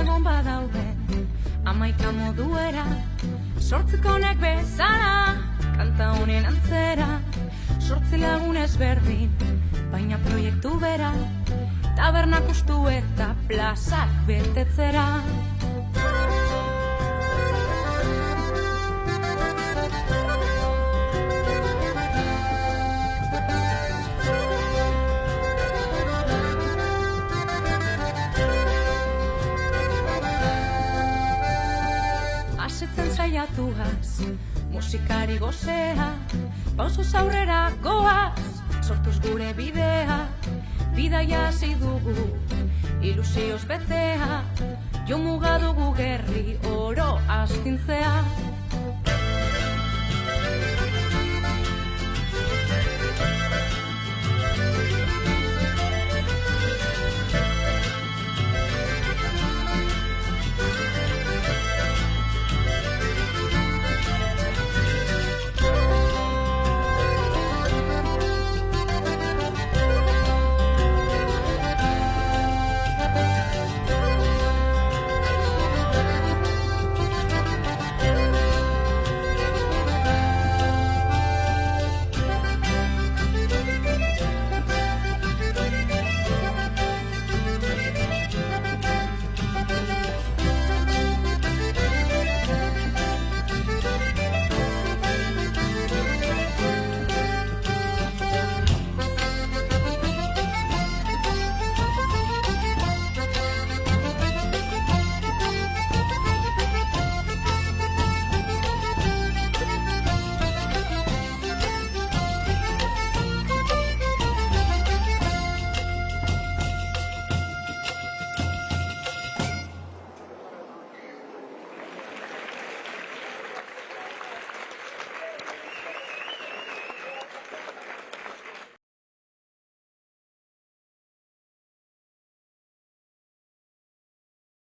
egon badaude, 11 moduera, sortzeko honek bezala, kanta honen antzera, 8 lagun ezberdin, baina proiektu bera, tabernak ustu eta plazak betetzera. Asetzen saiatuaz, musikari gozea, pausuz aurrera goaz, sortuz gure bidea, bidaia hasi dugu, ilusioz betea, jo muga dugu gerri oro astintzea.